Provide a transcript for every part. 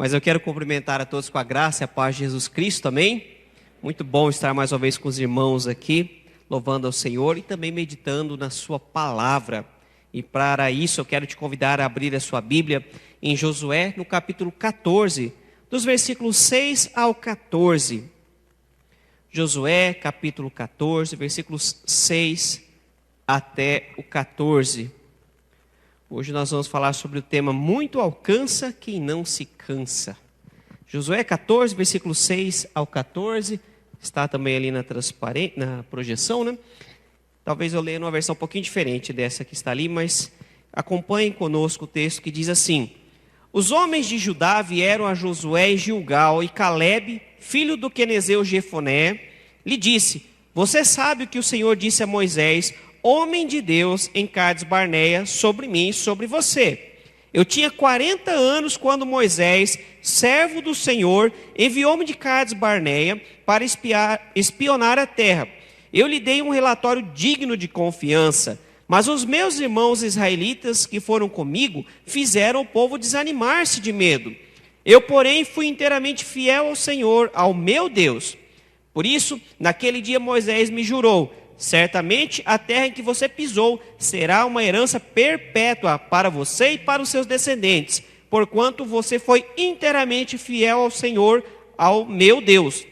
Mas eu quero cumprimentar a todos com a graça e a paz de Jesus Cristo, amém? Muito bom estar mais uma vez com os irmãos aqui, louvando ao Senhor e também meditando na sua palavra. E para isso eu quero te convidar a abrir a sua Bíblia em Josué, no capítulo 14, dos versículos 6 ao 14. Josué, capítulo 14, versículos 6 até o 14. Hoje nós vamos falar sobre o tema muito alcança quem não se cansa. Josué 14, versículos 6 ao 14, está também ali na projeção, né? Talvez eu leia numa versão um pouquinho diferente dessa que está ali, mas acompanhem conosco o texto que diz assim: Os homens de Judá vieram a Josué em Gilgal, e Calebe, filho do quenezeu Jefoné, lhe disse: Você sabe o que o Senhor disse a Moisés, homem de Deus, em Cades Barneia, sobre mim e sobre você. Eu tinha 40 anos quando Moisés, servo do Senhor, enviou-me de Cades Barneia para espionar a terra. Eu lhe dei um relatório digno de confiança, mas os meus irmãos israelitas que foram comigo fizeram o povo desanimar-se de medo. Eu, porém, fui inteiramente fiel ao Senhor, ao meu Deus. Por isso, naquele dia Moisés me jurou: certamente a terra em que você pisou será uma herança perpétua para você e para os seus descendentes, porquanto você foi inteiramente fiel ao Senhor, ao meu Deus.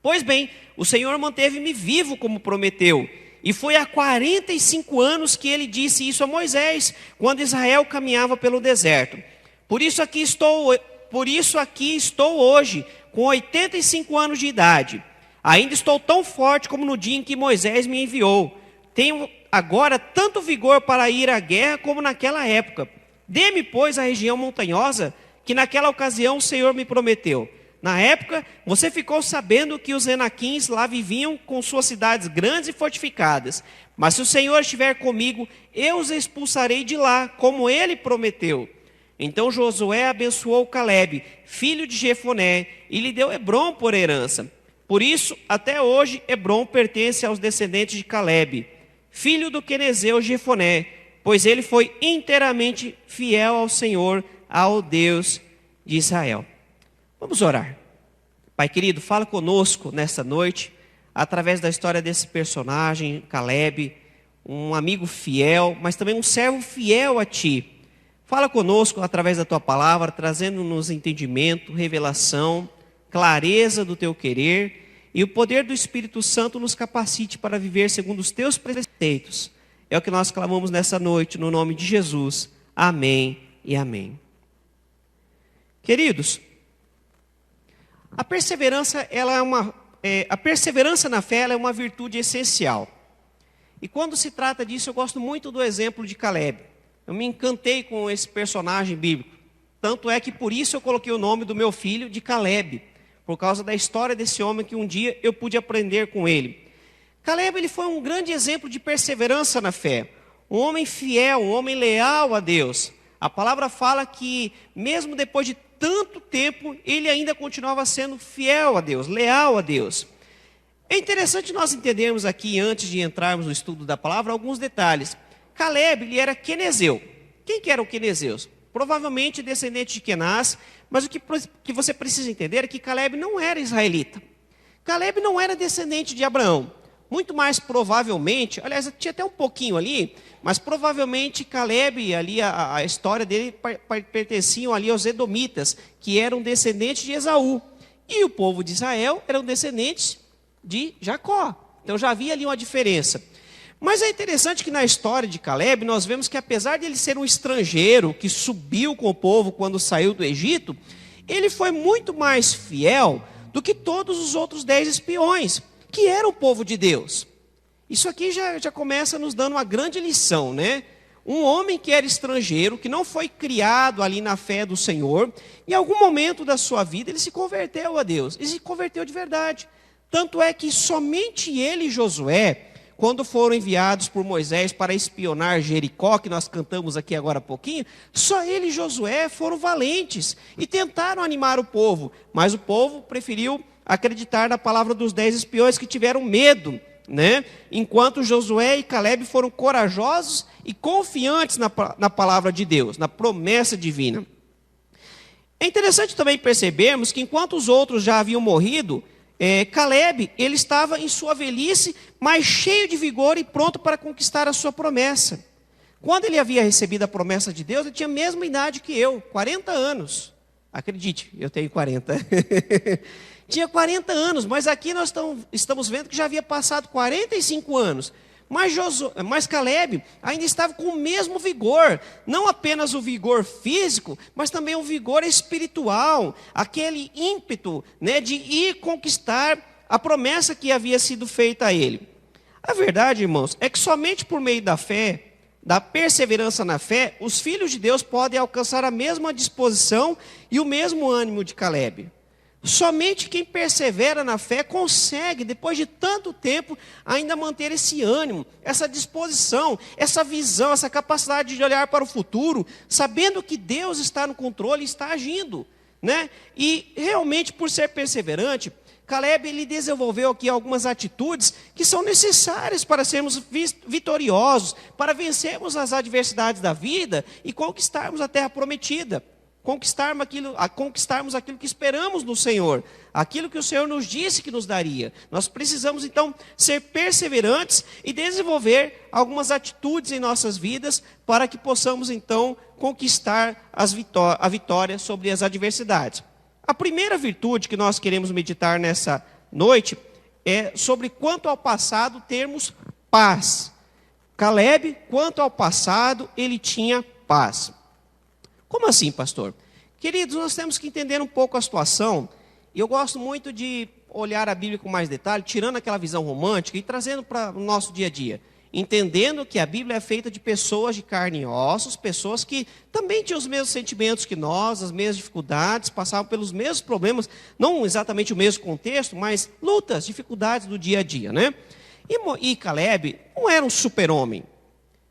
Pois bem, o Senhor manteve-me vivo como prometeu, e foi há 45 anos que ele disse isso a Moisés, quando Israel caminhava pelo deserto. Por isso aqui estou hoje, com 85 anos de idade. Ainda estou tão forte como no dia em que Moisés me enviou. Tenho agora tanto vigor para ir à guerra como naquela época. Dê-me, pois, a região montanhosa que naquela ocasião o Senhor me prometeu. Na época, você ficou sabendo que os Enaquins lá viviam com suas cidades grandes e fortificadas. Mas se o Senhor estiver comigo, eu os expulsarei de lá, como ele prometeu. Então Josué abençoou Calebe, filho de Jefoné, e lhe deu Hebrom por herança. Por isso, até hoje, Hebrom pertence aos descendentes de Calebe, filho do quenezeu Jefoné, pois ele foi inteiramente fiel ao Senhor, ao Deus de Israel. Vamos orar. Pai querido, fala conosco nesta noite, através da história desse personagem, Calebe, um amigo fiel, mas também um servo fiel a Ti. Fala conosco através da Tua palavra, trazendo-nos entendimento, revelação, clareza do Teu querer, e o poder do Espírito Santo nos capacite para viver segundo os Teus preceitos. É o que nós clamamos nessa noite, no nome de Jesus. Amém e amém. Queridos, a perseverança na fé ela é uma virtude essencial. E quando se trata disso, eu gosto muito do exemplo de Calebe. Eu me encantei com esse personagem bíblico. Tanto é que por isso eu coloquei o nome do meu filho de Calebe, por causa da história desse homem que um dia eu pude aprender com ele. Calebe ele foi um grande exemplo de perseverança na fé. Um homem fiel, um homem leal a Deus. A palavra fala que mesmo depois de tanto tempo, ele ainda continuava sendo fiel a Deus, leal a Deus. É interessante nós entendermos aqui, antes de entrarmos no estudo da palavra, alguns detalhes. Calebe, ele era quenezeu. Quem que eram os quenezeus? Provavelmente descendente de Quenaz, mas o que você precisa entender é que Calebe não era israelita. Calebe não era descendente de Abraão. Muito mais provavelmente, aliás, tinha até um pouquinho ali, mas provavelmente Calebe, ali a história dele pertenciam ali aos edomitas, que eram descendentes de Esaú. E o povo de Israel eram descendentes de Jacó. Então já havia ali uma diferença. Mas é interessante que na história de Calebe, nós vemos que apesar de ele ser um estrangeiro que subiu com o povo quando saiu do Egito, ele foi muito mais fiel do que todos os outros 10 espiões, que era o povo de Deus. Isso aqui já começa nos dando uma grande lição, né? Um homem que era estrangeiro, que não foi criado ali na fé do Senhor, em algum momento da sua vida ele se converteu a Deus, ele se converteu de verdade. Tanto é que somente ele e Josué, quando foram enviados por Moisés para espionar Jericó, que nós cantamos aqui agora há pouquinho, só ele e Josué foram valentes e tentaram animar o povo, mas o povo preferiu acreditar na palavra dos 10 espiões que tiveram medo, né? Enquanto Josué e Calebe foram corajosos e confiantes na palavra de Deus, na promessa divina. É interessante também percebermos que enquanto os outros já haviam morrido, Caleb, ele estava em sua velhice, mas cheio de vigor e pronto para conquistar a sua promessa. Quando ele havia recebido a promessa de Deus, ele tinha a mesma idade que eu, 40 anos. Acredite, eu tenho 40. Tinha 40 anos, mas aqui nós estamos vendo que já havia passado 45 anos. Mas Caleb ainda estava com o mesmo vigor, não apenas o vigor físico, mas também o vigor espiritual, aquele ímpeto, né, de ir conquistar a promessa que havia sido feita a ele. A verdade, irmãos, é que somente por meio da fé, da perseverança na fé, os filhos de Deus podem alcançar a mesma disposição e o mesmo ânimo de Caleb. Somente quem persevera na fé consegue, depois de tanto tempo, ainda manter esse ânimo, essa disposição, essa visão, essa capacidade de olhar para o futuro, sabendo que Deus está no controle e está agindo, né? E realmente, por ser perseverante, Caleb ele desenvolveu aqui algumas atitudes que são necessárias para sermos vitoriosos, para vencermos as adversidades da vida e conquistarmos a terra prometida. Conquistarmos aquilo que esperamos no Senhor, aquilo que o Senhor nos disse que nos daria. Nós precisamos então ser perseverantes e desenvolver algumas atitudes em nossas vidas para que possamos então conquistar a vitória sobre as adversidades. A primeira virtude que nós queremos meditar nessa noite é sobre quanto ao passado termos paz. Caleb, quanto ao passado, ele tinha paz. Como assim, pastor? Queridos, nós temos que entender um pouco a situação, e eu gosto muito de olhar a Bíblia com mais detalhe, tirando aquela visão romântica e trazendo para o nosso dia a dia. Entendendo que a Bíblia é feita de pessoas de carne e ossos, pessoas que também tinham os mesmos sentimentos que nós, as mesmas dificuldades, passavam pelos mesmos problemas, não exatamente o mesmo contexto, mas lutas, dificuldades do dia a dia, né? E Caleb não era um super-homem.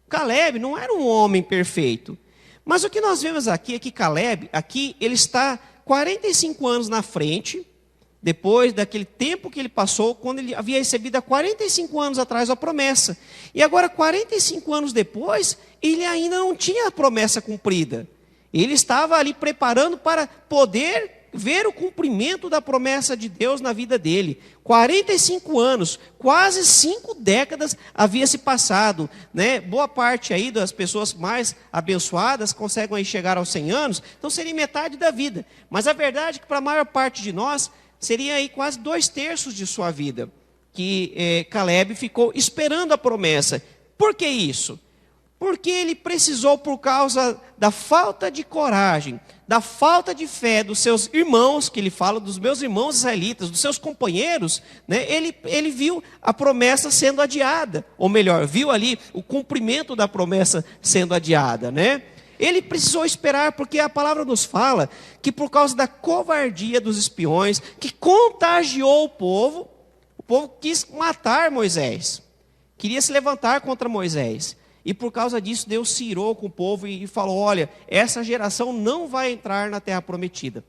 Caleb não era um homem perfeito. Mas o que nós vemos aqui é que Caleb, aqui, ele está 45 anos na frente, depois daquele tempo que ele passou, quando ele havia recebido há 45 anos atrás a promessa. E agora, 45 anos depois, ele ainda não tinha a promessa cumprida. Ele estava ali preparando para poder ver o cumprimento da promessa de Deus na vida dele. 45 anos, quase 5 décadas havia se passado, né? Boa parte aí das pessoas mais abençoadas conseguem aí chegar aos 100 anos, então seria metade da vida. Mas a verdade é que para a maior parte de nós, seria aí quase 2/3 de sua vida, que Caleb ficou esperando a promessa. Por que isso? Porque ele precisou, por causa da falta de coragem, da falta de fé dos seus irmãos, que ele fala dos meus irmãos israelitas, dos seus companheiros, né? Ele viu a promessa sendo adiada, ou melhor, viu ali o cumprimento da promessa sendo adiada, né? Ele precisou esperar, porque a palavra nos fala que por causa da covardia dos espiões, que contagiou o povo quis matar Moisés, queria se levantar contra Moisés. E por causa disso, Deus se irou com o povo e falou: olha, essa geração não vai entrar na terra prometida.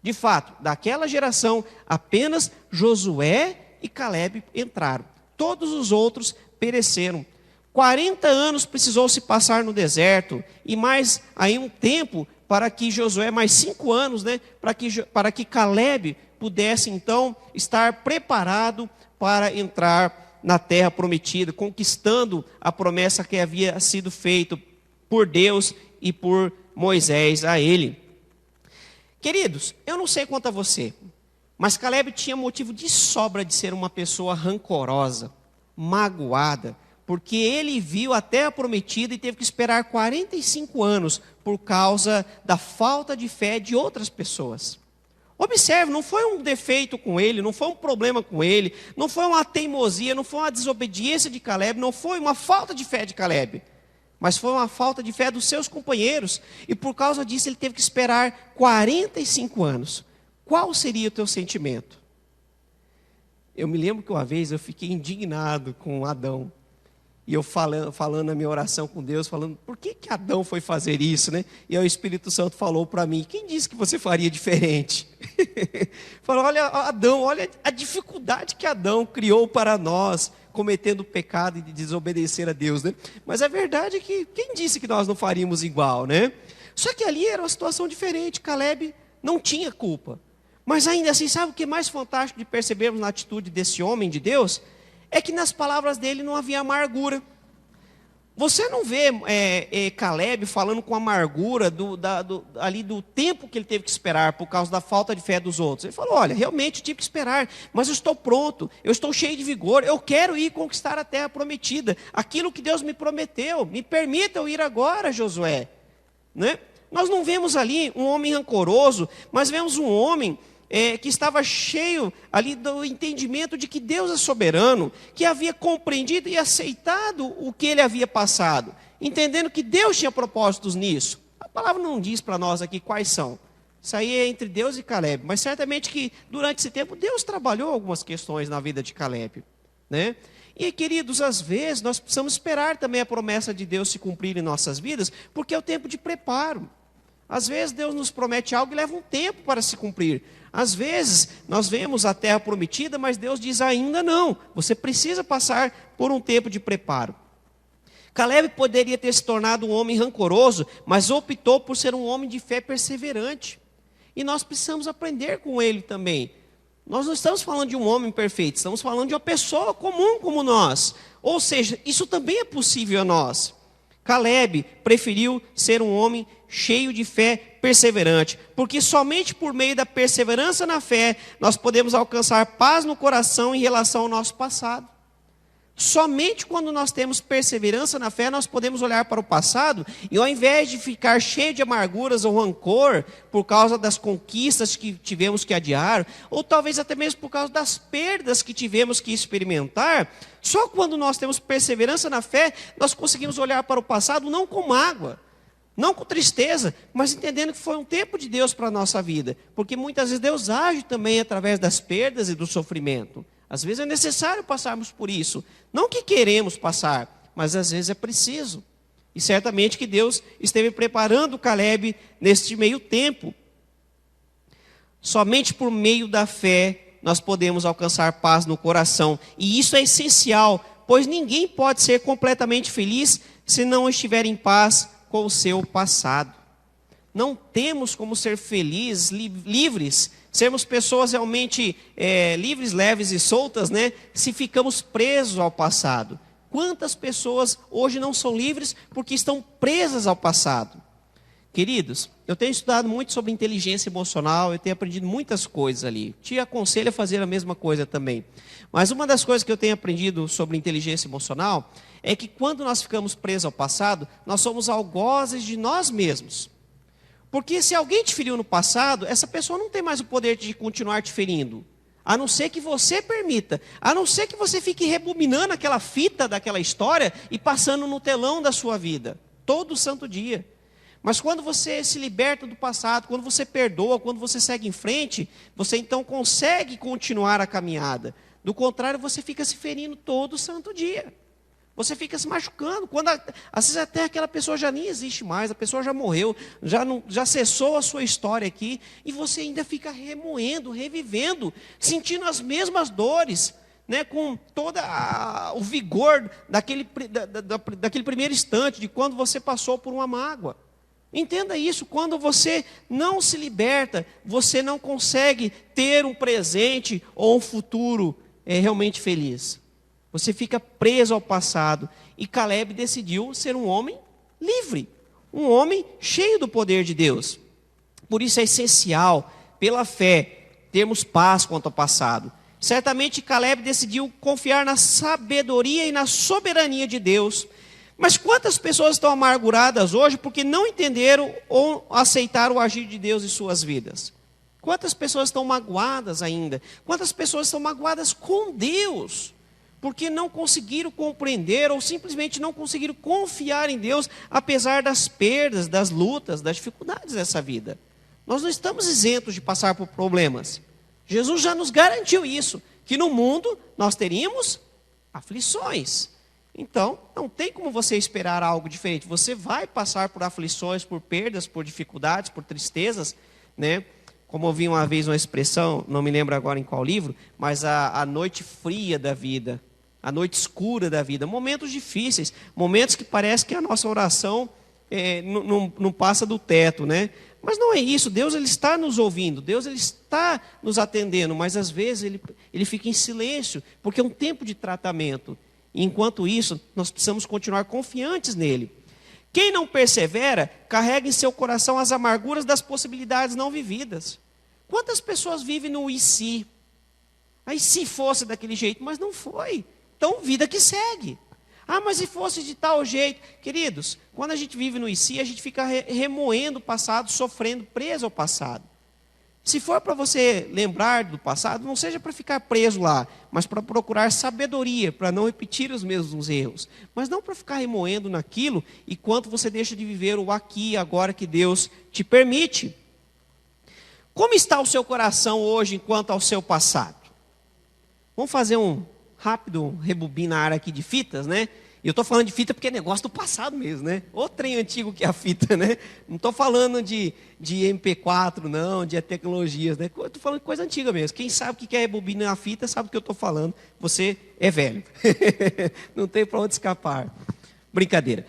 De fato, daquela geração, apenas Josué e Caleb entraram. Todos os outros pereceram. 40 anos precisou se passar no deserto, e mais aí um tempo para que Josué, mais 5 anos, né, para que Caleb pudesse então estar preparado para entrar na terra prometida, conquistando a promessa que havia sido feita por Deus e por Moisés a ele. Queridos, eu não sei quanto a você, mas Caleb tinha motivo de sobra de ser uma pessoa rancorosa, magoada, porque ele viu a terra prometida e teve que esperar 45 anos por causa da falta de fé de outras pessoas. Observe, não foi um defeito com ele, não foi um problema com ele, não foi uma teimosia, não foi uma desobediência de Caleb, não foi uma falta de fé de Caleb, mas foi uma falta de fé dos seus companheiros, e por causa disso ele teve que esperar 45 anos. Qual seria o teu sentimento? Eu me lembro que uma vez eu fiquei indignado com Adão, e eu falando na minha oração com Deus, falando, por que Adão foi fazer isso, né? E aí o Espírito Santo falou para mim, quem disse que você faria diferente? Falou, olha Adão, olha a dificuldade que Adão criou para nós, cometendo pecado e de desobedecer a Deus, né? Mas a verdade é que, quem disse que nós não faríamos igual, né? Só que ali era uma situação diferente. Caleb não tinha culpa. Mas ainda assim, sabe o que é mais fantástico de percebermos na atitude desse homem de Deus? É que nas palavras dele não havia amargura. Você não vê Caleb falando com amargura ali do tempo que ele teve que esperar por causa da falta de fé dos outros. Ele falou, olha, realmente eu tive que esperar, mas eu estou pronto, eu estou cheio de vigor, eu quero ir conquistar a terra prometida, aquilo que Deus me prometeu, me permita eu ir agora, Josué. Né? Nós não vemos ali um homem rancoroso, mas vemos um homem que estava cheio ali do entendimento de que Deus é soberano, que havia compreendido e aceitado o que ele havia passado, entendendo que Deus tinha propósitos nisso. A palavra não diz para nós aqui quais são. Isso aí é entre Deus e Caleb, mas certamente que durante esse tempo Deus trabalhou algumas questões na vida de Caleb, né? E queridos, às vezes nós precisamos esperar também a promessa de Deus se cumprir em nossas vidas, porque é o tempo de preparo. Às vezes Deus nos promete algo e leva um tempo para se cumprir. Às vezes nós vemos a terra prometida, mas Deus diz ainda não. Você precisa passar por um tempo de preparo. Caleb poderia ter se tornado um homem rancoroso, mas optou por ser um homem de fé perseverante. E nós precisamos aprender com ele também. Nós não estamos falando de um homem perfeito, estamos falando de uma pessoa comum como nós. Ou seja, isso também é possível a nós. Caleb preferiu ser um homem cheio de fé perseverante, porque somente por meio da perseverança na fé, nós podemos alcançar paz no coração em relação ao nosso passado. Somente quando nós temos perseverança na fé, nós podemos olhar para o passado e ao invés de ficar cheio de amarguras ou rancor por causa das conquistas que tivemos que adiar, ou talvez até mesmo por causa das perdas que tivemos que experimentar, só quando nós temos perseverança na fé, nós conseguimos olhar para o passado não com mágoa, não com tristeza, mas entendendo que foi um tempo de Deus para a nossa vida. Porque muitas vezes Deus age também através das perdas e do sofrimento. Às vezes é necessário passarmos por isso. Não que queremos passar, mas às vezes é preciso. E certamente que Deus esteve preparando Caleb neste meio tempo. Somente por meio da fé nós podemos alcançar paz no coração. E isso é essencial, pois ninguém pode ser completamente feliz se não estiver em paz com o seu passado. Não temos como ser felizes, livres, sermos pessoas realmente livres, leves e soltas, né? Se ficamos presos ao passado. Quantas pessoas hoje não são livres porque estão presas ao passado? Queridos, eu tenho estudado muito sobre inteligência emocional, eu tenho aprendido muitas coisas ali. Te aconselho a fazer a mesma coisa também. Mas uma das coisas que eu tenho aprendido sobre inteligência emocional é que quando nós ficamos presos ao passado, nós somos algozes de nós mesmos. Porque se alguém te feriu no passado, essa pessoa não tem mais o poder de continuar te ferindo. A não ser que você permita, a não ser que você fique rebominando aquela fita daquela história e passando no telão da sua vida, todo santo dia. Mas quando você se liberta do passado, quando você perdoa, quando você segue em frente, você então consegue continuar a caminhada. Do contrário, você fica se ferindo todo santo dia. Você fica se machucando, quando às vezes até aquela pessoa já nem existe mais, a pessoa já morreu, já cessou a sua história aqui, e você ainda fica remoendo, revivendo, sentindo as mesmas dores, né, com todo o vigor daquele primeiro instante, de quando você passou por uma mágoa. Entenda isso, quando você não se liberta, você não consegue ter um presente ou um futuro realmente feliz. Você fica preso ao passado. E Caleb decidiu ser um homem livre, um homem cheio do poder de Deus. Por isso é essencial, pela fé, termos paz quanto ao passado. Certamente Caleb decidiu confiar na sabedoria e na soberania de Deus. Mas quantas pessoas estão amarguradas hoje porque não entenderam ou aceitaram o agir de Deus em suas vidas? Quantas pessoas estão magoadas ainda? Quantas pessoas estão magoadas com Deus? Porque não conseguiram compreender ou simplesmente não conseguiram confiar em Deus, apesar das perdas, das lutas, das dificuldades dessa vida. Nós não estamos isentos de passar por problemas. Jesus já nos garantiu isso, que no mundo nós teríamos aflições. Então, não tem como você esperar algo diferente. Você vai passar por aflições, por perdas, por dificuldades, por tristezas, né? Como eu vi uma vez uma expressão, não me lembro agora em qual livro, mas a noite fria da vida, a noite escura da vida, momentos difíceis, momentos que parece que a nossa oração não passa do teto, né? Mas não é isso, Deus ele está nos ouvindo, Deus ele está nos atendendo, mas às vezes ele fica em silêncio, porque é um tempo de tratamento. E enquanto isso, nós precisamos continuar confiantes nele. Quem não persevera, carrega em seu coração as amarguras das possibilidades não vividas. Quantas pessoas vivem no e se? Aí se fosse daquele jeito, mas não foi. Então, vida que segue. Ah, mas se fosse de tal jeito. Queridos, quando a gente vive no e se, a gente fica remoendo o passado, sofrendo, preso ao passado. Se for para você lembrar do passado, não seja para ficar preso lá, mas para procurar sabedoria, para não repetir os mesmos erros. Mas não para ficar remoendo naquilo, enquanto você deixa de viver o aqui e agora que Deus te permite. Como está o seu coração hoje enquanto ao seu passado? Vamos fazer um rápido rebobinar aqui de fitas, né? E eu estou falando de fita porque é negócio do passado mesmo, né? O trem antigo que é a fita, né? Não estou falando de MP4, não, de tecnologias, né? Estou falando de coisa antiga mesmo. Quem sabe o que é rebobinar a fita sabe do que eu estou falando. Você é velho. Não tem para onde escapar. Brincadeira.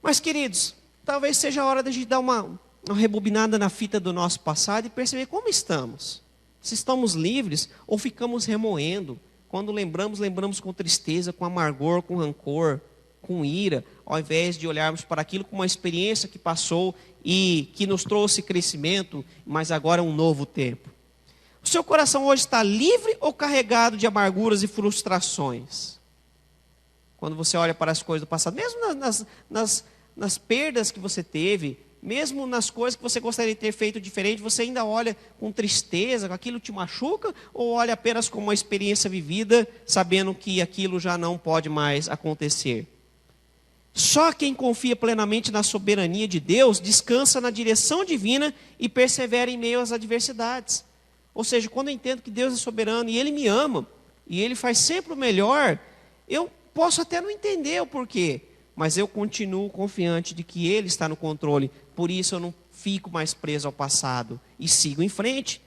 Mas, queridos, talvez seja a hora de a gente dar uma rebobinada na fita do nosso passado e perceber como estamos. Se estamos livres ou ficamos remoendo. Quando lembramos com tristeza, com amargor, com rancor, com ira, ao invés de olharmos para aquilo como uma experiência que passou e que nos trouxe crescimento, mas agora é um novo tempo. O seu coração hoje está livre ou carregado de amarguras e frustrações? Quando você olha para as coisas do passado, mesmo nas perdas que você teve, mesmo nas coisas que você gostaria de ter feito diferente, você ainda olha com tristeza, aquilo te machuca, ou olha apenas como uma experiência vivida, sabendo que aquilo já não pode mais acontecer? Só quem confia plenamente na soberania de Deus, descansa na direção divina e persevera em meio às adversidades. Ou seja, quando eu entendo que Deus é soberano e Ele me ama, e Ele faz sempre o melhor, eu posso até não entender o porquê, mas eu continuo confiante de que Ele está no controle. Por isso eu não fico mais preso ao passado e sigo em frente.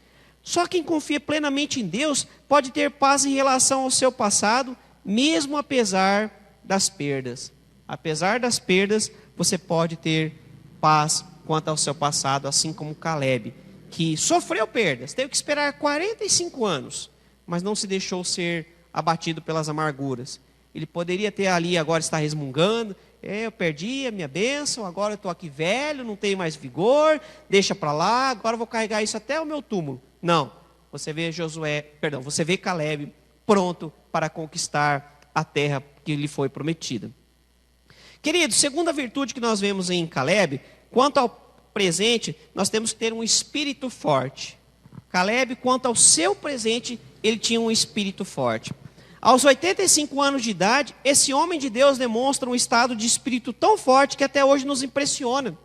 Só quem confia plenamente em Deus pode ter paz em relação ao seu passado, mesmo apesar das perdas. Apesar das perdas, você pode ter paz quanto ao seu passado, assim como Caleb, que sofreu perdas, teve que esperar 45 anos, mas não se deixou ser abatido pelas amarguras. Ele poderia ter ali, agora está resmungando, eu perdi a minha bênção, agora eu estou aqui velho, não tenho mais vigor, deixa para lá, agora eu vou carregar isso até o meu túmulo. Não, você vê Caleb pronto para conquistar a terra que lhe foi prometida. Querido, segunda virtude que nós vemos em Caleb, quanto ao presente, nós temos que ter um espírito forte. Caleb, quanto ao seu presente, ele tinha um espírito forte. Aos 85 anos de idade, esse homem de Deus demonstra um estado de espírito tão forte que até hoje nos impressiona.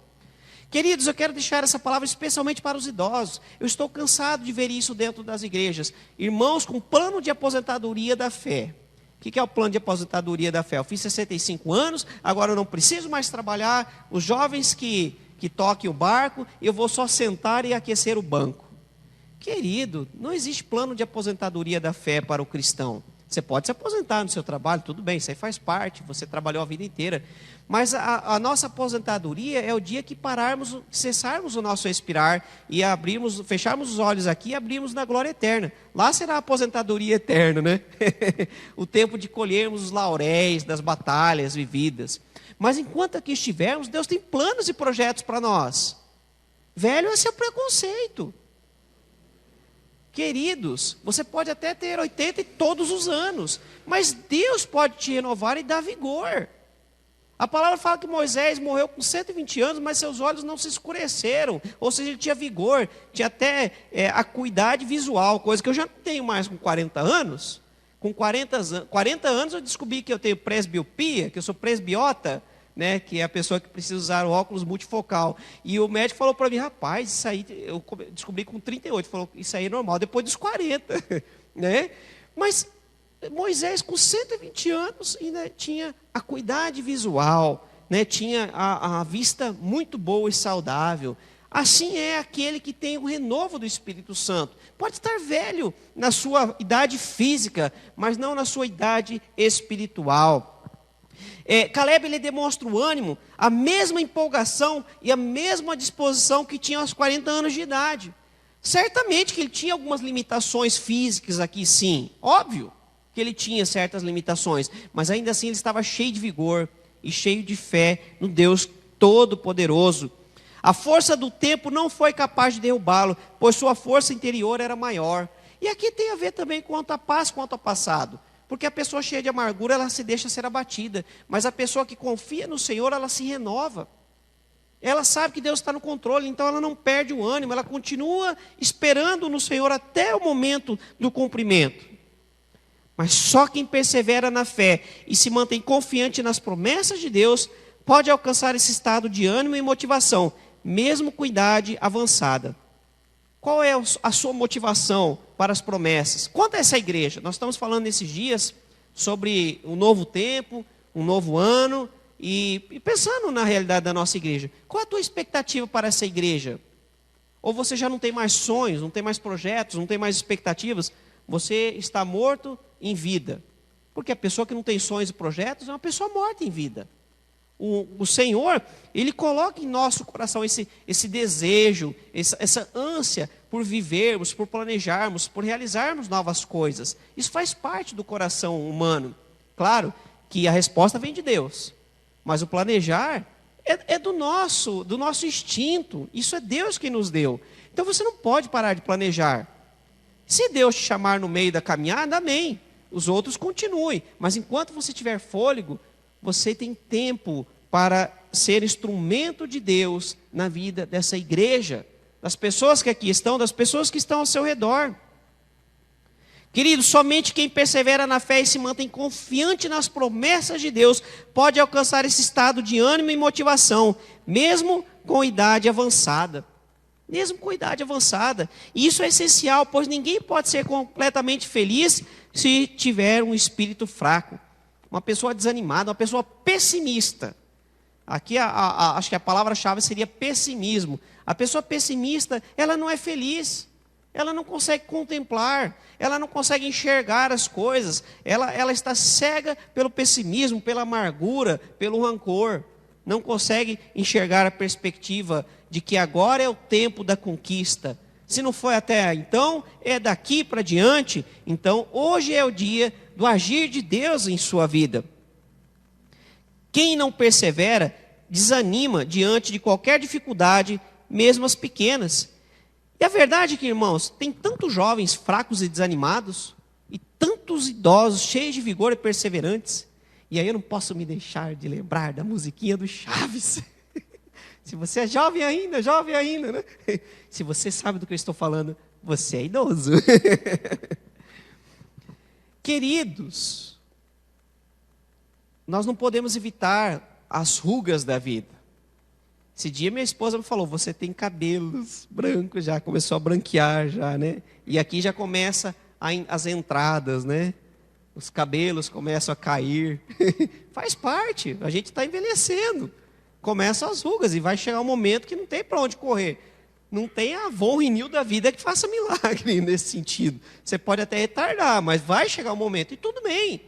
Queridos, eu quero deixar essa palavra especialmente para os idosos. Eu estou cansado de ver isso dentro das igrejas. Irmãos com plano de aposentadoria da fé. O que é o plano de aposentadoria da fé? Eu fiz 65 anos, agora eu não preciso mais trabalhar. Os jovens que toquem o barco, eu vou só sentar e aquecer o banco. Querido, não existe plano de aposentadoria da fé para o cristão. Você pode se aposentar no seu trabalho, tudo bem, isso aí faz parte, você trabalhou a vida inteira. Mas a nossa aposentadoria é o dia que pararmos, cessarmos o nosso respirar e fecharmos os olhos aqui e abrirmos na glória eterna. Lá será a aposentadoria eterna, né? O tempo de colhermos os lauréis das batalhas vividas. Mas enquanto aqui estivermos, Deus tem planos e projetos para nós. Velho é seu preconceito. Queridos, você pode até ter 80 todos os anos, mas Deus pode te renovar e dar vigor. A palavra fala que Moisés morreu com 120 anos, mas seus olhos não se escureceram. Ou seja, ele tinha vigor, tinha até acuidade visual, coisa que eu já não tenho mais com 40 anos. Com 40 anos eu descobri que eu tenho presbiopia, que eu sou presbiota, né, que é a pessoa que precisa usar o óculos multifocal. E o médico falou para mim, rapaz, isso aí, eu descobri com 38, falou, isso aí é normal, depois dos 40. Né? Mas Moisés, com 120 anos, ainda tinha acuidade visual, né? Tinha a vista muito boa e saudável. Assim é aquele que tem o renovo do Espírito Santo. Pode estar velho na sua idade física, mas não na sua idade espiritual. Caleb, ele demonstra o ânimo, a mesma empolgação e a mesma disposição que tinha aos 40 anos de idade. Certamente que ele tinha algumas limitações físicas aqui, sim. Óbvio que ele tinha certas limitações, mas ainda assim ele estava cheio de vigor e cheio de fé no Deus Todo-Poderoso. A força do tempo não foi capaz de derrubá-lo, pois sua força interior era maior. E aqui tem a ver também quanto à paz, quanto ao passado. Porque a pessoa cheia de amargura, ela se deixa ser abatida. Mas a pessoa que confia no Senhor, ela se renova. Ela sabe que Deus está no controle, então ela não perde o ânimo, ela continua esperando no Senhor até o momento do cumprimento. Mas só quem persevera na fé e se mantém confiante nas promessas de Deus, pode alcançar esse estado de ânimo e motivação, mesmo com idade avançada. Qual é a sua motivação para as promessas? Quanto a essa igreja? Nós estamos falando nesses dias sobre um novo tempo, um novo ano, e pensando na realidade da nossa igreja. Qual a tua expectativa para essa igreja? Ou você já não tem mais sonhos, não tem mais projetos, não tem mais expectativas? Você está morto em vida. Porque a pessoa que não tem sonhos e projetos é uma pessoa morta em vida. O Senhor, Ele coloca em nosso coração esse desejo, essa ânsia por vivermos, por planejarmos, por realizarmos novas coisas. Isso faz parte do coração humano. Claro que a resposta vem de Deus, mas o planejar é do nosso instinto. Isso é Deus que nos deu. Então você não pode parar de planejar. Se Deus te chamar no meio da caminhada, amém. Os outros continuem, mas enquanto você tiver fôlego, você tem tempo para ser instrumento de Deus na vida dessa igreja, das pessoas que aqui estão, das pessoas que estão ao seu redor. Queridos, somente quem persevera na fé e se mantém confiante nas promessas de Deus pode alcançar esse estado de ânimo e motivação, mesmo com idade avançada. Mesmo com idade avançada. E isso é essencial, pois ninguém pode ser completamente feliz se tiver um espírito fraco. Uma pessoa desanimada, uma pessoa pessimista. Aqui acho que a palavra-chave seria pessimismo. A pessoa pessimista, ela não é feliz. Ela não consegue contemplar. Ela não consegue enxergar as coisas. Ela está cega pelo pessimismo, pela amargura, pelo rancor. Não consegue enxergar a perspectiva de que agora é o tempo da conquista. Se não foi até então, é daqui para diante. Então, hoje é o dia do agir de Deus em sua vida. Quem não persevera, desanima diante de qualquer dificuldade, mesmo as pequenas. E a verdade é que, irmãos, tem tantos jovens fracos e desanimados, e tantos idosos cheios de vigor e perseverantes. E aí eu não posso me deixar de lembrar da musiquinha do Chaves. Se você é jovem ainda, né? Se você sabe do que eu estou falando, você é idoso. Queridos, nós não podemos evitar as rugas da vida. Esse dia minha esposa me falou, você tem cabelos brancos já, começou a branquear já, né? E aqui já começa as entradas, né? Os cabelos começam a cair. Faz parte, a gente está envelhecendo. Começam as rugas e vai chegar um momento que não tem para onde correr. Não tem a Avon Renew da vida que faça milagre nesse sentido. Você pode até retardar, mas vai chegar um momento e tudo bem.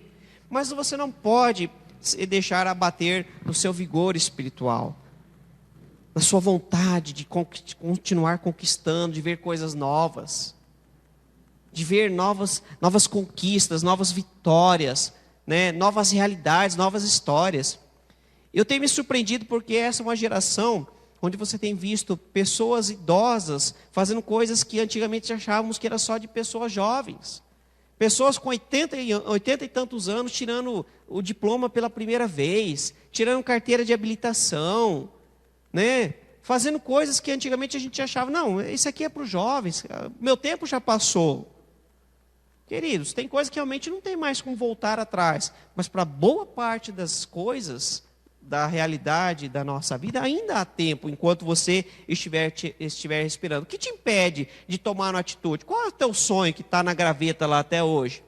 Mas você não pode se deixar abater no seu vigor espiritual, na sua vontade de continuar conquistando, de ver coisas novas, de ver novas conquistas, novas vitórias, né? Novas realidades, novas histórias. Eu tenho me surpreendido porque essa é uma geração onde você tem visto pessoas idosas fazendo coisas que antigamente achávamos que era só de pessoas jovens. Pessoas com 80 e tantos anos tirando o diploma pela primeira vez, tirando carteira de habilitação, né? Fazendo coisas que antigamente a gente achava, não, isso aqui é para os jovens, meu tempo já passou. Queridos, tem coisas que realmente não tem mais como voltar atrás, mas para boa parte das coisas da realidade da nossa vida, ainda há tempo, enquanto você estiver respirando. O que te impede de tomar uma atitude? Qual é o teu sonho que está na gaveta lá até hoje?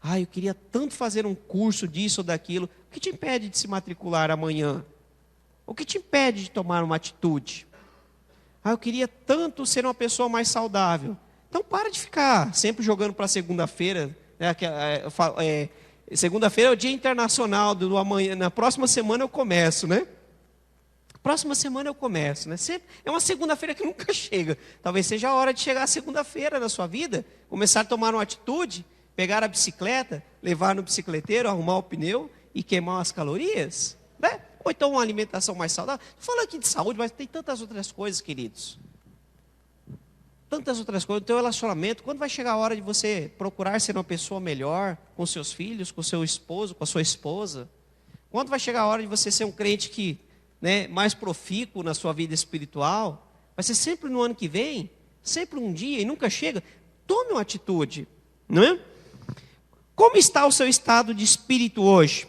Eu queria tanto fazer um curso disso ou daquilo. O que te impede de se matricular amanhã? O que te impede de tomar uma atitude? Eu queria tanto ser uma pessoa mais saudável. Então para de ficar sempre jogando para segunda-feira, né? Segunda-feira é o Dia Internacional do Amanhã. Na próxima semana eu começo, né? Próxima semana eu começo, né? É uma segunda-feira que nunca chega. Talvez seja a hora de chegar a segunda-feira na sua vida, começar a tomar uma atitude, pegar a bicicleta, levar no bicicleteiro, arrumar o pneu e queimar as calorias, né? Ou então uma alimentação mais saudável. Estou falando aqui de saúde, mas tem tantas outras coisas, queridos. Tantas outras coisas. O teu relacionamento, quando vai chegar a hora de você procurar ser uma pessoa melhor com seus filhos, com seu esposo, com a sua esposa? Quando vai chegar a hora de você ser um crente que, né, mais profícuo na sua vida espiritual? Vai ser sempre no ano que vem? Sempre um dia e nunca chega? Tome uma atitude, não é? Como está o seu estado de espírito hoje?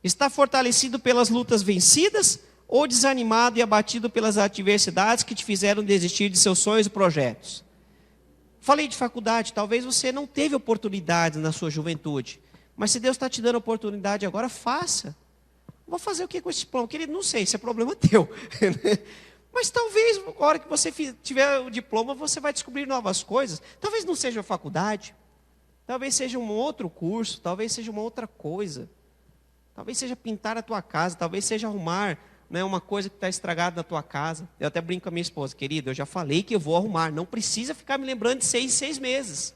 Está fortalecido pelas lutas vencidas ou desanimado e abatido pelas adversidades que te fizeram desistir de seus sonhos e projetos? Falei de faculdade, talvez você não teve oportunidade na sua juventude, mas se Deus está te dando oportunidade agora, faça. Vou fazer o que com esse diploma? Querido, não sei, isso é problema teu. Mas talvez, na hora que você tiver o diploma, você vai descobrir novas coisas. Talvez não seja a faculdade, talvez seja um outro curso, talvez seja uma outra coisa. Talvez seja pintar a tua casa, talvez seja arrumar, né, uma coisa que está estragada na tua casa. Eu até brinco com a minha esposa, querida, eu já falei que eu vou arrumar, não precisa ficar me lembrando de 6 em 6 meses.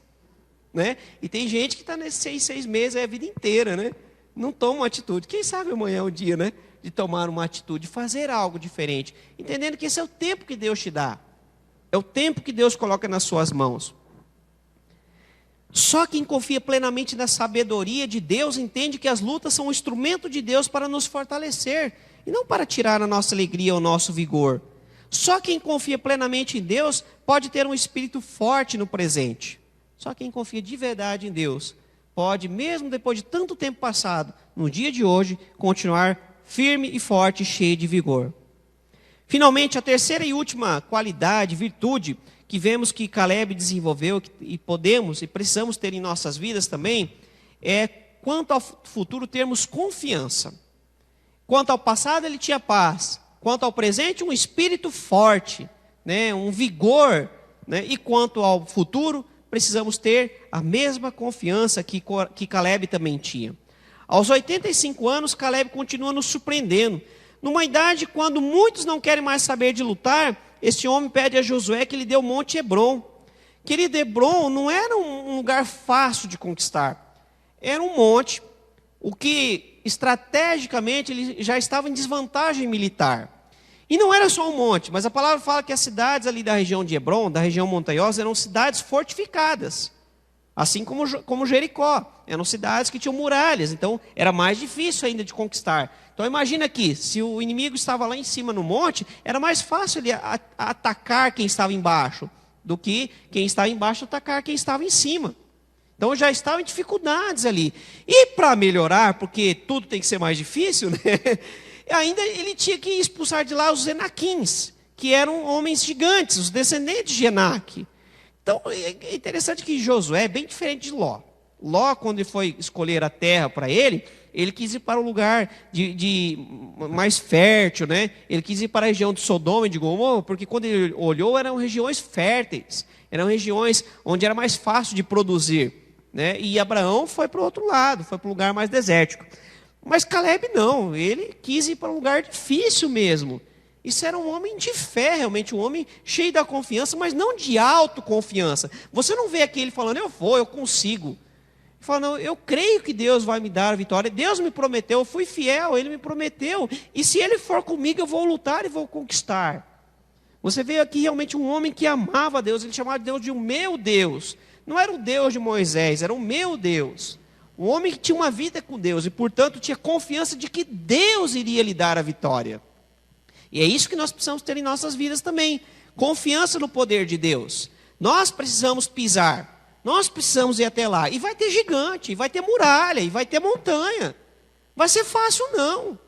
Né? E tem gente que está nesses 6 em 6 meses a vida inteira, né? Não toma uma atitude. Quem sabe amanhã é o dia, né, de tomar uma atitude, fazer algo diferente. Entendendo que esse é o tempo que Deus te dá. É o tempo que Deus coloca nas suas mãos. Só quem confia plenamente na sabedoria de Deus entende que as lutas são um instrumento de Deus para nos fortalecer e não para tirar a nossa alegria ou o nosso vigor. Só quem confia plenamente em Deus pode ter um espírito forte no presente. Só quem confia de verdade em Deus pode, mesmo depois de tanto tempo passado, no dia de hoje, continuar firme e forte, cheio de vigor. Finalmente, a terceira e última qualidade, virtude, que vemos que Caleb desenvolveu e podemos e precisamos ter em nossas vidas também, é quanto ao futuro termos confiança. Quanto ao passado ele tinha paz, quanto ao presente um espírito forte, né, um vigor, né, e quanto ao futuro precisamos ter a mesma confiança que Caleb também tinha. Aos 85 anos Caleb continua nos surpreendendo. Numa idade quando muitos não querem mais saber de lutar, este homem pede a Josué que lhe dê o Monte Hebron. Querido, Hebron não era um lugar fácil de conquistar. Era um monte, o que estrategicamente ele já estava em desvantagem militar. E não era só um monte, mas a palavra fala que as cidades ali da região de Hebron, da região montanhosa, eram cidades fortificadas. Assim como Jericó, eram cidades que tinham muralhas, então era mais difícil ainda de conquistar. Então imagina aqui, se o inimigo estava lá em cima no monte, era mais fácil ele atacar quem estava embaixo, do que quem estava embaixo atacar quem estava em cima. Então já estava em dificuldades ali. E para melhorar, porque tudo tem que ser mais difícil, né? Ainda ele tinha que expulsar de lá os Enaquins, que eram homens gigantes, os descendentes de Enaque. Então, é interessante que Josué é bem diferente de Ló. Ló, quando ele foi escolher a terra para ele quis ir para um lugar mais fértil, né? Ele quis ir para a região de Sodoma e de Gomorra, porque quando ele olhou, eram regiões férteis, eram regiões onde era mais fácil de produzir, né? E Abraão foi para o outro lado, foi para um lugar mais desértico. Mas Caleb não, ele quis ir para um lugar difícil mesmo. Isso era um homem de fé, realmente, um homem cheio da confiança, mas não de autoconfiança. Você não vê aqui ele falando, eu vou, eu consigo. Ele fala, não, eu creio que Deus vai me dar a vitória. Deus me prometeu, eu fui fiel, Ele me prometeu. E se Ele for comigo, eu vou lutar e vou conquistar. Você vê aqui realmente um homem que amava Deus, ele chamava Deus de o meu Deus. Não era o Deus de Moisés, era o meu Deus. Um homem que tinha uma vida com Deus e, portanto, tinha confiança de que Deus iria lhe dar a vitória. E é isso que nós precisamos ter em nossas vidas também. Confiança no poder de Deus. Nós precisamos pisar. Nós precisamos ir até lá. E vai ter gigante, e vai ter muralha, e vai ter montanha. Vai ser fácil não.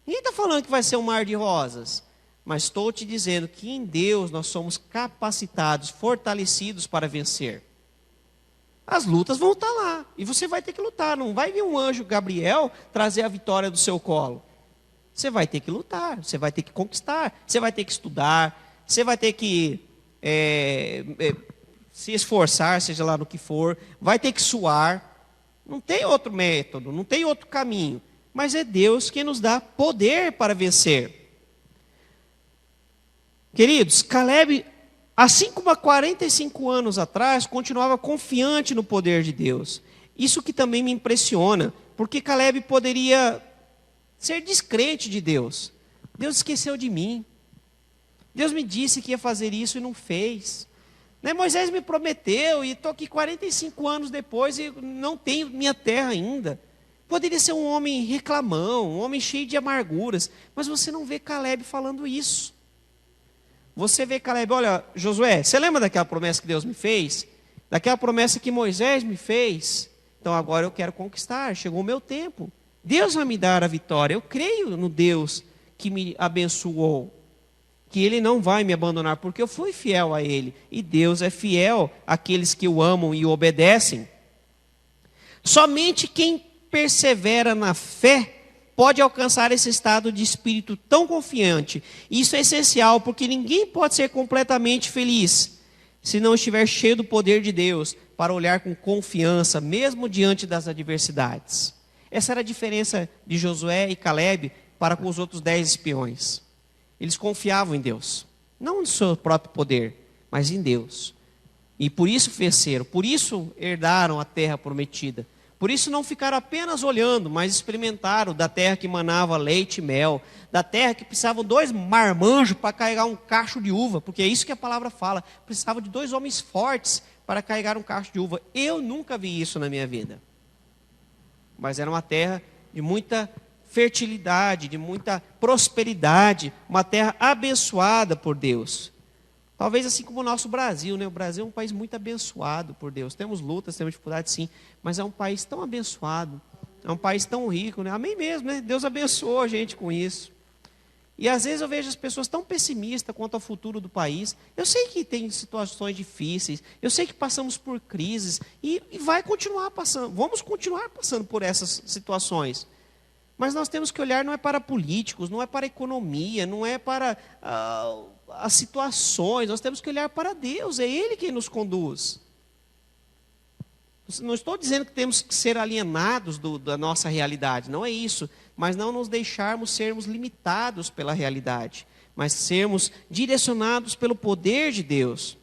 Ninguém está falando que vai ser um mar de rosas. Mas estou te dizendo que em Deus nós somos capacitados, fortalecidos para vencer. As lutas vão estar lá. E você vai ter que lutar. Não vai vir um anjo Gabriel trazer a vitória do seu colo. Você vai ter que lutar, você vai ter que conquistar, você vai ter que estudar, você vai ter que se esforçar, seja lá no que for, vai ter que suar, Não tem outro método, não tem outro caminho. Mas é Deus quem nos dá poder para vencer. Queridos, Caleb, assim como há 45 anos atrás, continuava confiante no poder de Deus. Isso que também me impressiona, porque Caleb poderia ser descrente de Deus. Deus esqueceu de mim. Deus me disse que ia fazer isso e não fez. Né? Moisés me prometeu e estou aqui 45 anos depois e não tenho minha terra ainda. Poderia ser um homem reclamão, um homem cheio de amarguras, mas você não vê Caleb falando isso. Você vê Caleb, olha, Josué, você lembra daquela promessa que Deus me fez? Daquela promessa que Moisés me fez? Então agora eu quero conquistar, chegou o meu tempo. Deus vai me dar a vitória, eu creio no Deus que me abençoou. Que Ele não vai me abandonar, porque eu fui fiel a Ele. E Deus é fiel àqueles que o amam e o obedecem. Somente quem persevera na fé pode alcançar esse estado de espírito tão confiante. Isso é essencial, porque ninguém pode ser completamente feliz se não estiver cheio do poder de Deus para olhar com confiança, mesmo diante das adversidades. Essa era a diferença de Josué e Caleb para com os outros 10 espiões. Eles confiavam em Deus, não no seu próprio poder, mas em Deus. E por isso venceram, por isso herdaram a terra prometida. Por isso não ficaram apenas olhando, mas experimentaram da terra que manava leite e mel, da terra que precisavam 2 marmanjos para carregar um cacho de uva, porque é isso que a palavra fala, precisava de 2 homens fortes para carregar um cacho de uva. Eu nunca vi isso na minha vida. Mas era uma terra de muita fertilidade, de muita prosperidade, uma terra abençoada por Deus. Talvez assim como o nosso Brasil, né? O Brasil é um país muito abençoado por Deus. Temos lutas, temos dificuldades sim, mas é um país tão abençoado, é um país tão rico, né? Amém mesmo, né? Deus abençoou a gente com isso. E às vezes eu vejo as pessoas tão pessimistas quanto ao futuro do país. Eu sei que tem situações difíceis, eu sei que passamos por crises e vai continuar passando, vamos continuar passando por essas situações. Mas nós temos que olhar não é para políticos, não é para a economia, não é para as situações. Nós temos que olhar para Deus, é Ele quem nos conduz. Não estou dizendo que temos que ser alienados da nossa realidade, não é isso. Mas não nos deixarmos sermos limitados pela realidade, mas sermos direcionados pelo poder de Deus.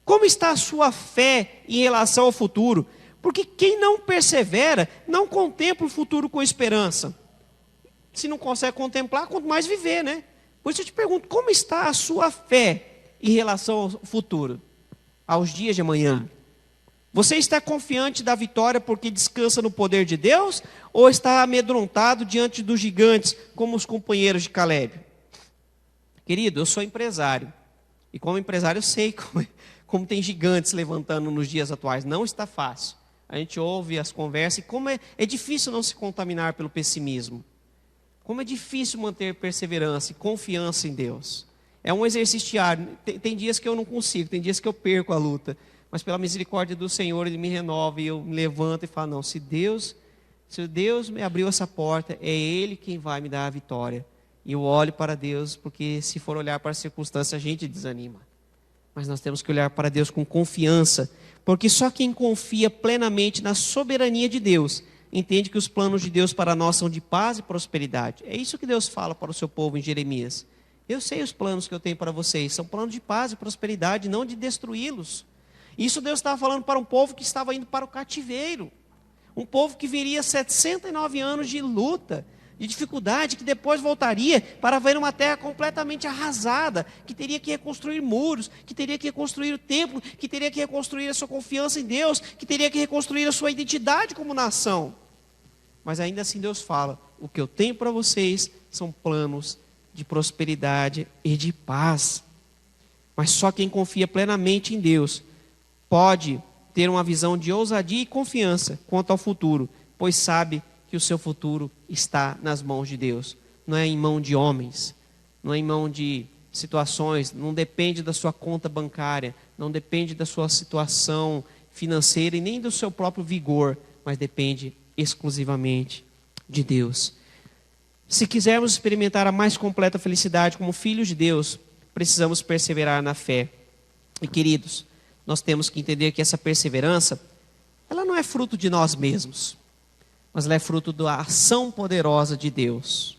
Como está a sua fé em relação ao futuro? Porque quem não persevera, não contempla o futuro com esperança. Se não consegue contemplar, quanto mais viver, né? Por isso eu te pergunto, como está a sua fé em relação ao futuro? Aos dias de amanhã? Você está confiante da vitória porque descansa no poder de Deus? Ou está amedrontado diante dos gigantes, como os companheiros de Caleb? Querido, eu sou empresário. E como empresário eu sei como tem gigantes levantando nos dias atuais. Não está fácil. A gente ouve as conversas e como é difícil não se contaminar pelo pessimismo. Como é difícil manter perseverança e confiança em Deus. É um exercício diário. Tem dias que eu não consigo, tem dias que eu perco a luta. Mas pela misericórdia do Senhor, Ele me renova e eu me levanto e falo, não, se Deus me abriu essa porta, é Ele quem vai me dar a vitória. E eu olho para Deus, porque se for olhar para as circunstâncias, a gente desanima. Mas nós temos que olhar para Deus com confiança, porque só quem confia plenamente na soberania de Deus, entende que os planos de Deus para nós são de paz e prosperidade. É isso que Deus fala para o seu povo em Jeremias. Eu sei os planos que eu tenho para vocês, são planos de paz e prosperidade, não de destruí-los. Isso Deus estava falando para um povo que estava indo para o cativeiro. Um povo que viria 79 anos de luta, de dificuldade, que depois voltaria para ver uma terra completamente arrasada, que teria que reconstruir muros, que teria que reconstruir o templo, que teria que reconstruir a sua confiança em Deus, que teria que reconstruir a sua identidade como nação. Mas ainda assim Deus fala, o que eu tenho para vocês são planos de prosperidade e de paz. Mas só quem confia plenamente em Deus pode ter uma visão de ousadia e confiança quanto ao futuro, pois sabe que o seu futuro está nas mãos de Deus. Não é em mão de homens, não é em mão de situações, não depende da sua conta bancária, não depende da sua situação financeira e nem do seu próprio vigor, mas depende exclusivamente de Deus. Se quisermos experimentar a mais completa felicidade como filhos de Deus, precisamos perseverar na fé. E queridos, nós temos que entender que essa perseverança ela não é fruto de nós mesmos, mas ela é fruto da ação poderosa de Deus.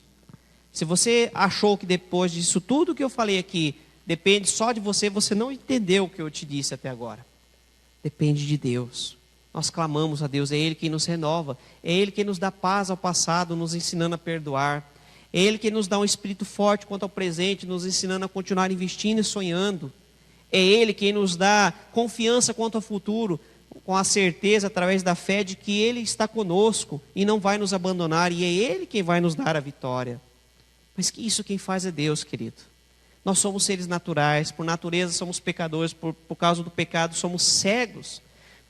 Se você achou que depois disso tudo que eu falei aqui depende só de você, você não entendeu o que eu te disse até agora. Depende de Deus. Nós clamamos a Deus, é Ele quem nos renova, é Ele quem nos dá paz ao passado, nos ensinando a perdoar. É Ele quem nos dá um espírito forte quanto ao presente, nos ensinando a continuar investindo e sonhando. É Ele quem nos dá confiança quanto ao futuro, com a certeza, através da fé, de que Ele está conosco e não vai nos abandonar, e é Ele quem vai nos dar a vitória. Mas que isso quem faz é Deus, querido. Nós somos seres naturais, por natureza somos pecadores, por causa do pecado somos cegos.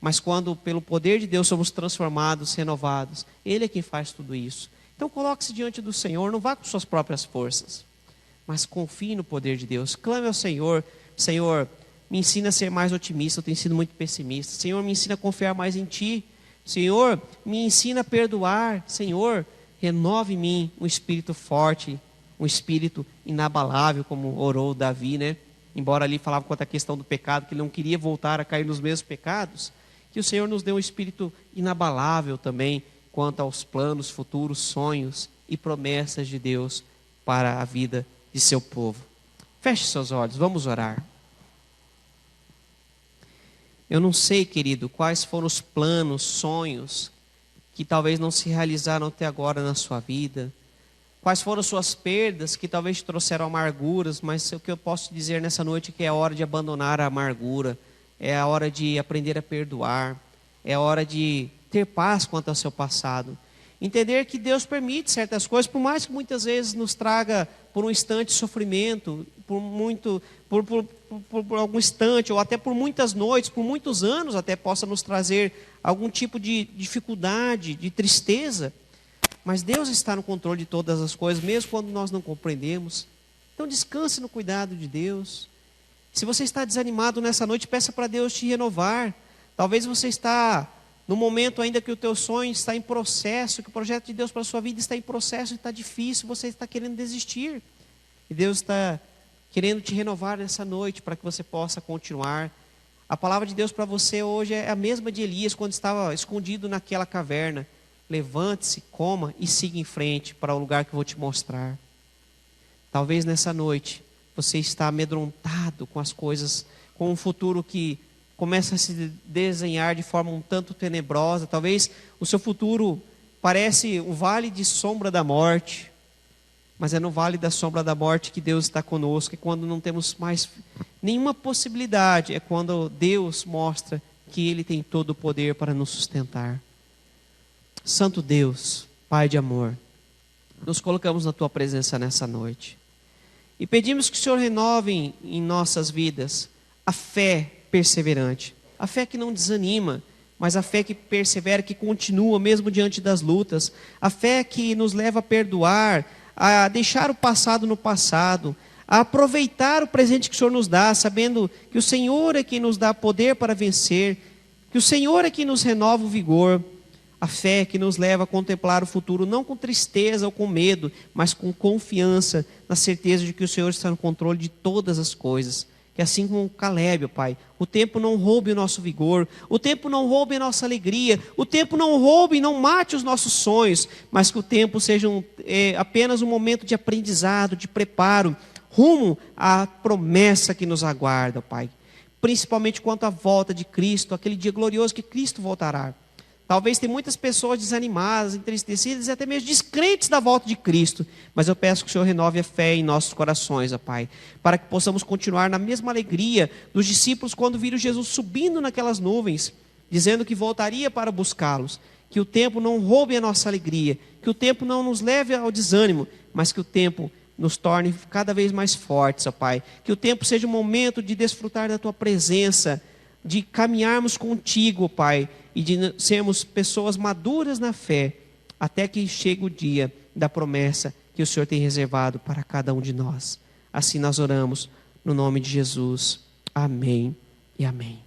Mas quando pelo poder de Deus somos transformados, renovados, Ele é quem faz tudo isso. Então coloque-se diante do Senhor, não vá com suas próprias forças, mas confie no poder de Deus. Clame ao Senhor: Senhor, me ensina a ser mais otimista, eu tenho sido muito pessimista. Senhor, me ensina a confiar mais em Ti. Senhor, me ensina a perdoar. Senhor, renove em mim um espírito forte, um espírito inabalável, como orou Davi, né? Embora ali falava quanto à questão do pecado, que ele não queria voltar a cair nos mesmos pecados, que o Senhor nos dê um espírito inabalável também, quanto aos planos, futuros, sonhos e promessas de Deus para a vida de seu povo. Feche seus olhos, vamos orar. Eu não sei, querido, quais foram os planos, sonhos, que talvez não se realizaram até agora na sua vida. Quais foram suas perdas que talvez te trouxeram amarguras, mas o que eu posso te dizer nessa noite é que é a hora de abandonar a amargura, é a hora de aprender a perdoar, é a hora de ter paz quanto ao seu passado. Entender que Deus permite certas coisas, por mais que muitas vezes nos traga por um instante sofrimento, por algum instante, ou até por muitas noites, por muitos anos até possa nos trazer algum tipo de dificuldade, de tristeza. Mas Deus está no controle de todas as coisas, mesmo quando nós não compreendemos. Então descanse no cuidado de Deus. Se você está desanimado nessa noite, peça para Deus te renovar. Talvez você está no momento ainda que o teu sonho está em processo, que o projeto de Deus para a sua vida está em processo e está difícil, você está querendo desistir. E Deus está querendo te renovar nessa noite para que você possa continuar. A palavra de Deus para você hoje é a mesma de Elias, quando estava escondido naquela caverna. Levante-se, coma e siga em frente para o lugar que eu vou te mostrar. Talvez nessa noite você está amedrontado com as coisas, com um futuro que começa a se desenhar de forma um tanto tenebrosa. Talvez o seu futuro parece um vale de sombra da morte, mas é no vale da sombra da morte que Deus está conosco. E quando não temos mais nenhuma possibilidade, é quando Deus mostra que Ele tem todo o poder para nos sustentar. Santo Deus, Pai de amor, nos colocamos na Tua presença nessa noite e pedimos que o Senhor renove em nossas vidas a fé perseverante, a fé que não desanima, mas a fé que persevera, que continua mesmo diante das lutas, a fé que nos leva a perdoar, a deixar o passado no passado, a aproveitar o presente que o Senhor nos dá, sabendo que o Senhor é quem nos dá poder para vencer, que o Senhor é quem nos renova o vigor. A fé que nos leva a contemplar o futuro, não com tristeza ou com medo, mas com confiança, na certeza de que o Senhor está no controle de todas as coisas. Que assim como Calebe, ó Pai, o tempo não roube o nosso vigor, o tempo não roube a nossa alegria, o tempo não roube e não mate os nossos sonhos, mas que o tempo seja apenas um momento de aprendizado, de preparo, rumo à promessa que nos aguarda, ó Pai. Principalmente quanto à volta de Cristo, aquele dia glorioso que Cristo voltará. Talvez tem muitas pessoas desanimadas, entristecidas e até mesmo descrentes da volta de Cristo. Mas eu peço que o Senhor renove a fé em nossos corações, ó Pai, para que possamos continuar na mesma alegria dos discípulos quando viram Jesus subindo naquelas nuvens, dizendo que voltaria para buscá-los. Que o tempo não roube a nossa alegria, que o tempo não nos leve ao desânimo, mas que o tempo nos torne cada vez mais fortes, ó Pai. Que o tempo seja um momento de desfrutar da Tua presença, de caminharmos contigo, Pai, e de sermos pessoas maduras na fé, até que chegue o dia da promessa que o Senhor tem reservado para cada um de nós. Assim nós oramos, no nome de Jesus. Amém e amém.